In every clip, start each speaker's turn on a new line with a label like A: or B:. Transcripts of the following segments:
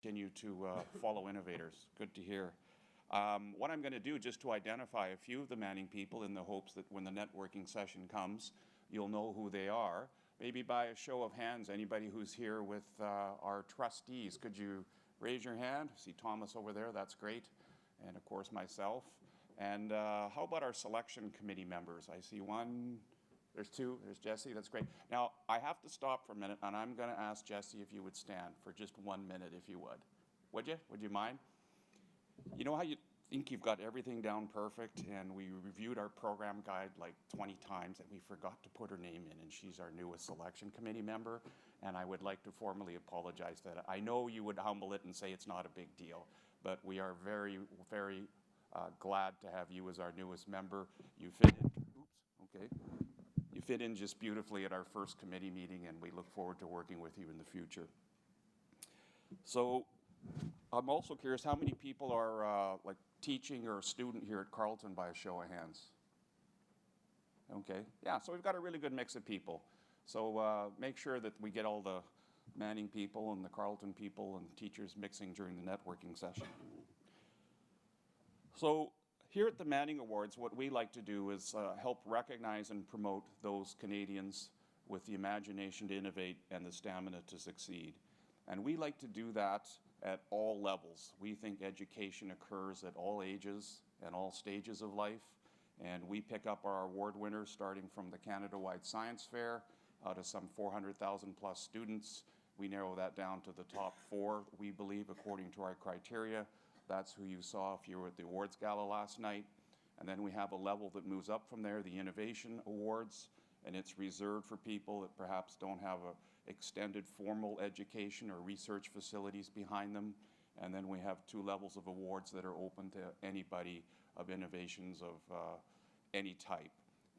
A: continue to follow innovators. Good to hear. What I'm going to do, just to identify a few of the Manning people in the hopes that when the networking session comes, you'll know who they are. Maybe by a show of hands, anybody who's here with our trustees, could you raise your hand? See Thomas over there, that's great. And of course myself. And how about our selection committee members? I see one, there's two, there's Jesse, that's great. Now, I have to stop for a minute, and I'm going to ask Jesse if you would stand for just 1 minute, if you would. Would you? Would you mind? You know how you think you've got everything down perfect, and we reviewed our program guide like 20 times, and we forgot to put her name in, and she's our newest selection committee member, and I would like to formally apologize for that. I know you would humble it and say it's not a big deal, but we are very, very glad to have you as our newest member. You fit in, oops, okay. You fit in just beautifully at our first committee meeting, and we look forward to working with you in the future. So I'm also curious, how many people are like teaching or a student here at Carleton by a show of hands? Okay, yeah, so we've got a really good mix of people. So make sure that we get all the Manning people and the Carleton people and teachers mixing during the networking session. So here at the Manning Awards, what we like to do is help recognize and promote those Canadians with the imagination to innovate and the stamina to succeed. And we like to do that at all levels. We think education occurs at all ages and all stages of life. And we pick up our award winners starting from the Canada-wide Science Fair out of some 400,000 plus students. We narrow that down to the top 4, we believe, according to our criteria. That's who you saw if you were at the awards gala last night. And then we have a level that moves up from there, the Innovation Awards, and it's reserved for people that perhaps don't have an extended formal education or research facilities behind them. And then we have 2 levels of awards that are open to anybody of innovations of any type.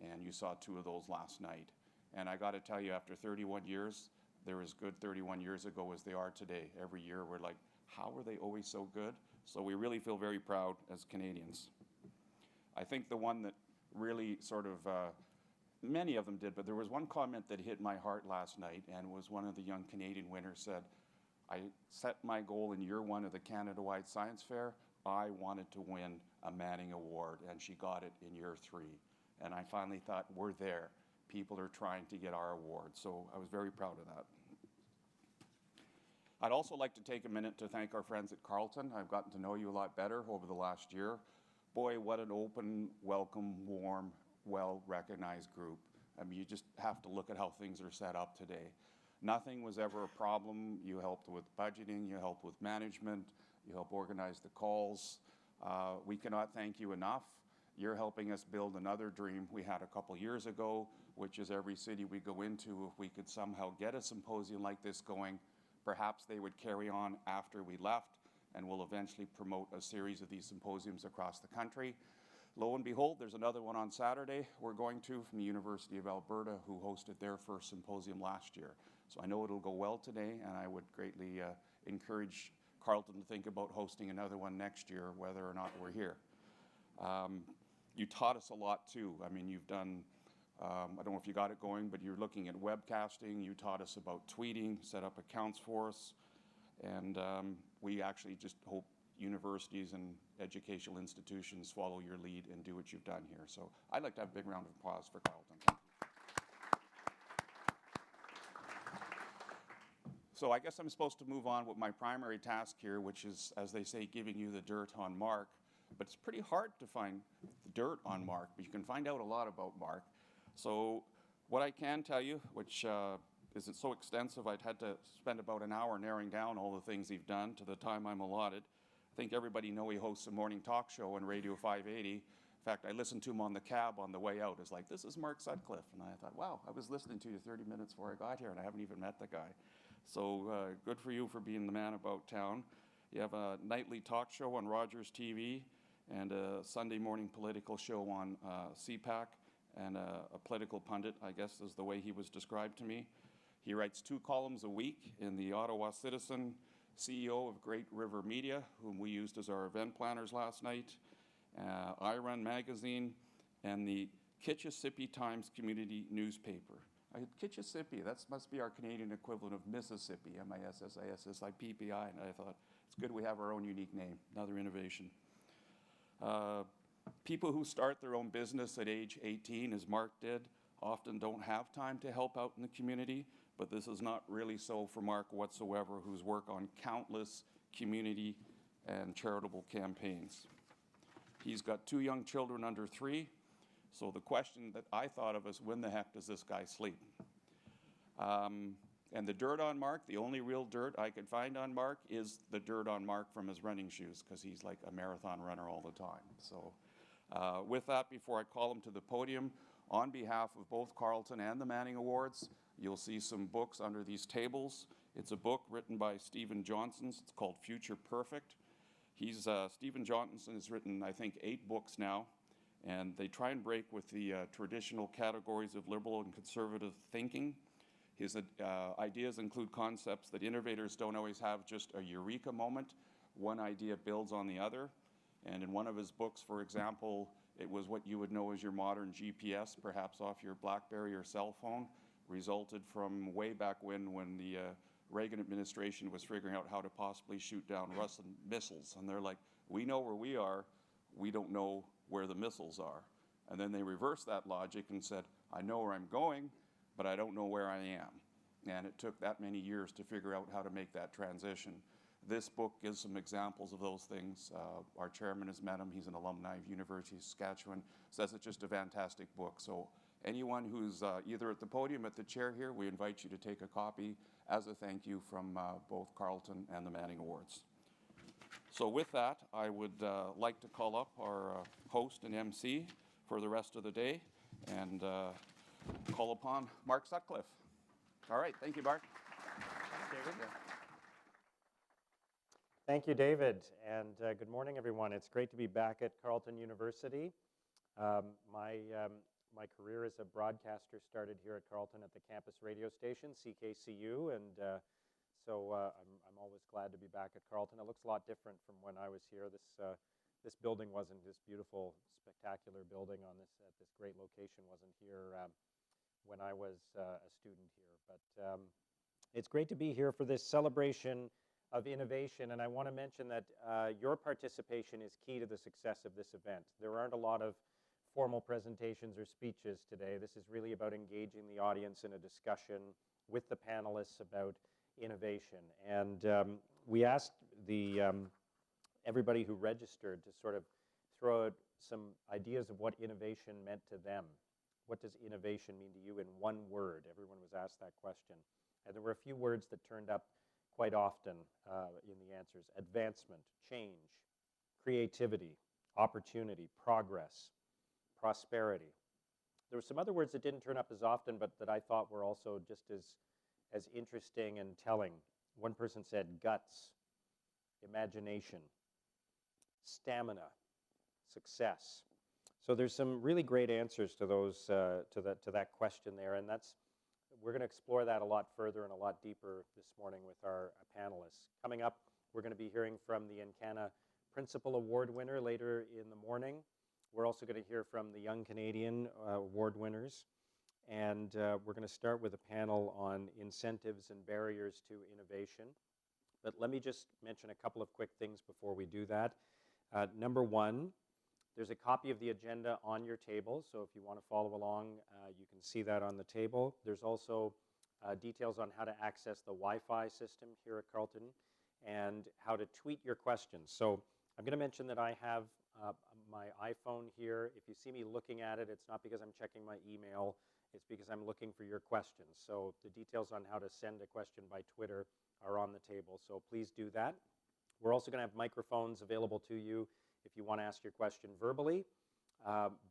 A: And you saw 2 of those last night. And I got to tell you, after 31 years, they're as good 31 years ago as they are today. Every year we're like, how were they always so good? So we really feel very proud as Canadians. I think the one that really sort of, many of them did, but there was one comment that hit my heart last night, and was one of the young Canadian winners said, I set my goal in year 1 of the Canada-wide Science Fair. I wanted to win a Manning Award, and she got it in year 3. And I finally thought, we're there. People are trying to get our award. So I was very proud of that. I'd also like to take a minute to thank our friends at Carleton. I've gotten to know you a lot better over the last year. Boy, what an open, welcome, warm, well-recognized group. I mean, you just have to look at how things are set up today. Nothing was ever a problem. You helped with budgeting, you helped with management, you helped organize the calls. We cannot thank you enough. You're helping us build another dream we had a couple years ago, which is every city we go into, if we could somehow get a symposium like this going, perhaps they would carry on after we left, and we'll eventually promote a series of these symposiums across the country. Lo and behold, there's another one on Saturday we're going to from the University of Alberta, who hosted their first symposium last year. So I know it'll go well today, and I would greatly encourage Carleton to think about hosting another one next year, whether or not we're here. You taught us a lot too. I mean, you've done, I don't know if you got it going, but you're looking at webcasting. You taught us about tweeting, set up accounts for us. And we actually just hope universities and educational institutions follow your lead and do what you've done here. So I'd like to have a big round of applause for Carleton. Thank you. So I guess I'm supposed to move on with my primary task here, which is, as they say, giving you the dirt on Mark. But it's pretty hard to find the dirt on Mark, but you can find out a lot about Mark. So what I can tell you, which isn't so extensive, I'd had to spend about an hour narrowing down all the things he's done to the time I'm allotted. I think everybody knows he hosts a morning talk show on Radio 580. In fact, I listened to him on the cab on the way out. It's like, this is Mark Sutcliffe. And I thought, wow, I was listening to you 30 minutes before I got here, and I haven't even met the guy. So good for you for being the man about town. You have a nightly talk show on Rogers TV, and a Sunday morning political show on CPAC, and a political pundit, I guess is the way he was described to me. He writes 2 columns a week in the Ottawa Citizen, CEO of Great River Media, whom we used as our event planners last night, I Run Magazine, and the Kitchissippi Times Community Newspaper. Kitchissippi, that must be our Canadian equivalent of Mississippi, M-I-S-S-I-S-S-I-P-P-I, and I thought, it's good we have our own unique name, another innovation. People who start their own business at age 18, as Mark did, often don't have time to help out in the community, but this is not really so for Mark whatsoever, who's worked on countless community and charitable campaigns. He's got 2 young children under 3, so the question that I thought of is, when the heck does this guy sleep? And the dirt on Mark, the only real dirt I could find on Mark is the dirt on Mark from his running shoes, because he's like a marathon runner all the time. So with that, before I call him to the podium, on behalf of both Carleton and the Manning Awards, you'll see some books under these tables. It's a book written by Stephen Johnson. It's called Future Perfect. Stephen Johnson has written, I think, 8 books now, and they try and break with the traditional categories of liberal and conservative thinking. His ideas include concepts that innovators don't always have just a eureka moment. One idea builds on the other. And in one of his books, for example, it was what you would know as your modern GPS, perhaps off your BlackBerry or cell phone, resulted from way back when the Reagan administration was figuring out how to possibly shoot down Russian missiles. And they're like, we know where we are, we don't know where the missiles are. And then they reversed that logic and said, I know where I'm going, but I don't know where I am. And it took that many years to figure out how to make that transition. This book gives some examples of those things. Our chairman has met him. He's an alumni of University of Saskatchewan. Says it's just a fantastic book. So anyone who's either at the podium, at the chair here, we invite you to take a copy as a thank you from both Carleton and the Manning Awards. So with that, I would like to call up our host and MC for the rest of the day, and call upon Mark Sutcliffe. All right, thank you, Mark.
B: David. Thank you, David, and good morning, everyone. It's great to be back at Carleton University. My career as a broadcaster started here at Carleton at the campus radio station, CKCU, and so I'm always glad to be back at Carleton. It looks a lot different from when I was here. This building wasn't, this beautiful, spectacular building at this great location wasn't here when I was a student here. But it's great to be here for this celebration of innovation, and I want to mention that your participation is key to the success of this event. There aren't a lot of formal presentations or speeches today. This is really about engaging the audience in a discussion with the panelists about innovation. And we asked everybody who registered to sort of throw out some ideas of what innovation meant to them. What does innovation mean to you in one word? Everyone was asked that question. And there were a few words that turned up quite often in the answers: advancement, change, creativity, opportunity, progress, prosperity. There were some other words that didn't turn up as often, but that I thought were also just as interesting and telling. One person said guts, imagination, stamina, success. So there's some really great answers to those to that question there, and we're going to explore that a lot further and a lot deeper this morning with our panelists. Coming up, we're going to be hearing from the EMCEE Principal Award winner later in the morning. We're also going to hear from the Young Canadian Award winners, and we're going to start with a panel on incentives and barriers to innovation. But let me just mention a couple of quick things before we do that. Number one, there's a copy of the agenda on your table, so if you want to follow along, you can see that on the table. There's also details on how to access the Wi-Fi system here at Carleton and how to tweet your questions. So I'm going to mention that I have my iPhone here. If you see me looking at it, it's not because I'm checking my email, it's because I'm looking for your questions. So the details on how to send a question by Twitter are on the table, so please do that. We're also going to have microphones available to you if you want to ask your question verbally,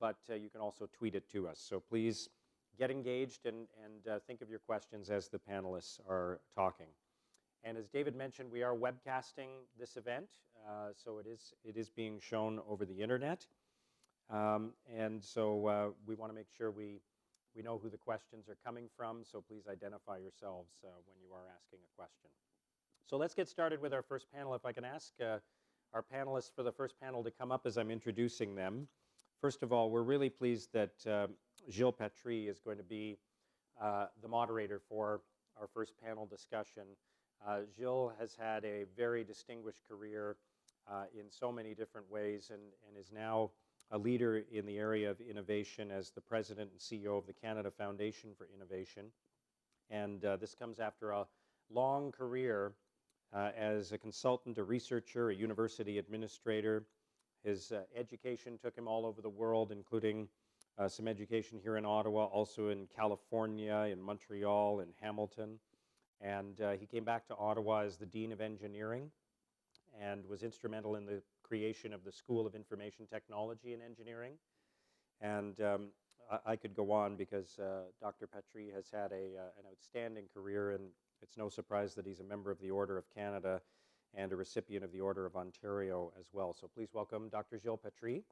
B: but you can also tweet it to us. So please get engaged and think of your questions as the panelists are talking. And as David mentioned, we are webcasting this event, so it is being shown over the internet. And so we want to make sure we know who the questions are coming from, so please identify yourselves when you are asking a question. So let's get started with our first panel. If I can ask our panelists for the first panel to come up as I'm introducing them. First of all, we're really pleased that Gilles Patry is going to be the moderator for our first panel discussion. Gilles has had a very distinguished career in so many different ways and is now a leader in the area of innovation as the president and CEO of the Canada Foundation for Innovation. And this comes after a long career as a consultant, a researcher, a university administrator. His education took him all over the world, including some education here in Ottawa, also in California, in Montreal, in Hamilton. And he came back to Ottawa as the Dean of Engineering and was instrumental in the creation of the School of Information Technology and Engineering. And I could go on because Dr. Patry has had an outstanding career, and it's no surprise that he's a member of the Order of Canada and a recipient of the Order of Ontario as well. So please welcome Dr. Gilles Patry.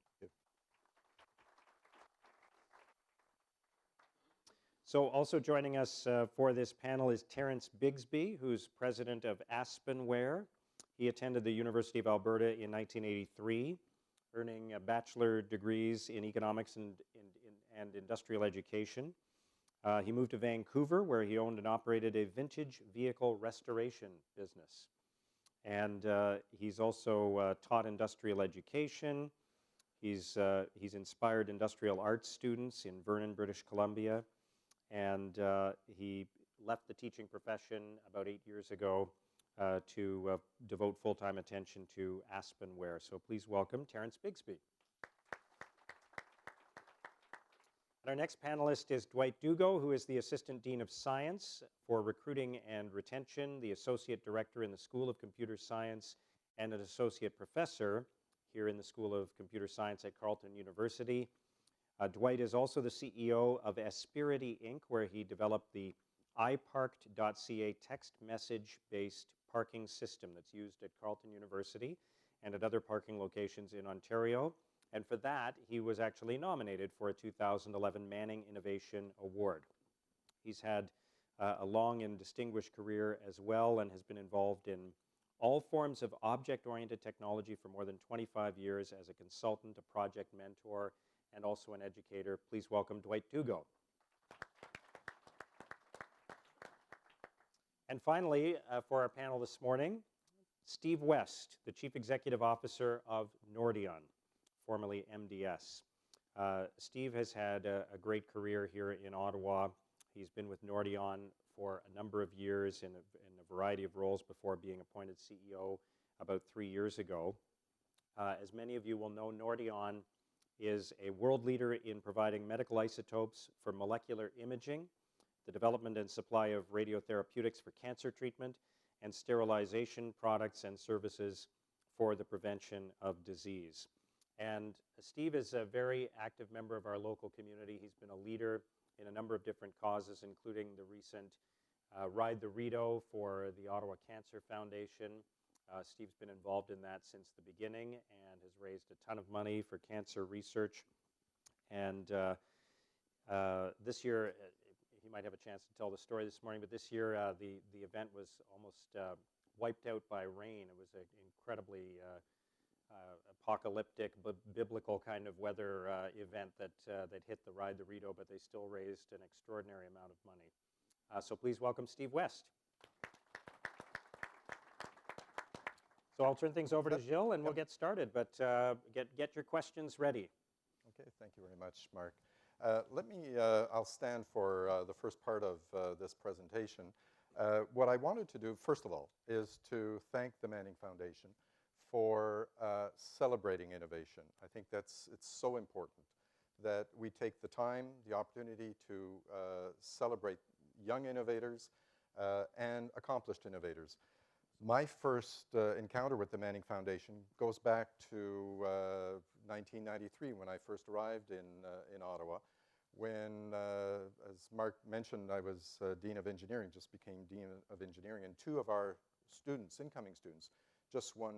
B: So also joining us for this panel is Terence Bigsby, who's president of Aspenware. He attended the University of Alberta in 1983, earning bachelor degrees in economics and industrial education. He moved to Vancouver, where he owned and operated a vintage vehicle restoration business. And he's also taught industrial education. He's inspired industrial arts students in Vernon, British Columbia. And he left the teaching profession about 8 years ago to devote full-time attention to Aspenware. So please welcome Terence Bigsby. And our next panelist is Dwight Dugo, who is the Assistant Dean of Science for Recruiting and Retention, the Associate Director in the School of Computer Science, and an Associate Professor here in the School of Computer Science at Carleton University. Dwight is also the CEO of Espirity Inc., where he developed the iParked.ca text message-based parking system that's used at Carleton University and at other parking locations in Ontario. And for that, he was actually nominated for a 2011 Manning Innovation Award. He's had a long and distinguished career as well and has been involved in all forms of object-oriented technology for more than 25 years as a consultant, a project mentor, and also an educator. Please welcome Dwight Dugo. And finally, for our panel this morning, Steve West, the Chief Executive Officer of Nordion, formerly MDS. Steve has had a great career here in Ottawa. He's been with Nordion for a number of years in a variety of roles before being appointed CEO about 3 years ago. As many of you will know, Nordion is a world leader in providing medical isotopes for molecular imaging, the development and supply of radiotherapeutics for cancer treatment, and sterilization products and services for the prevention of disease. And Steve is a very active member of our local community. He's been a leader in a number of different causes, including the recent Ride the Rideau for the Ottawa Cancer Foundation. Steve's been involved in that since the beginning and has raised a ton of money for cancer research. And this year, he might have a chance to tell the story this morning, but this year the event was almost wiped out by rain. It was an incredibly apocalyptic, but biblical kind of weather event that hit the Ride the Rideau, but they still raised an extraordinary amount of money. So please welcome Steve West. So I'll turn things over to Gilles, and we'll get started, but get your questions ready.
C: Okay, thank you very much, Mark. I'll stand for the first part of this presentation. What I wanted to do, first of all, is to thank the Manning Foundation for celebrating innovation. I think it's so important that we take the time, the opportunity to celebrate young innovators and accomplished innovators. My first encounter with the Manning Foundation goes back to 1993 when I first arrived in Ottawa, when, as Mark mentioned, I was Dean of Engineering, just became Dean of Engineering, and two of our students, incoming students, just won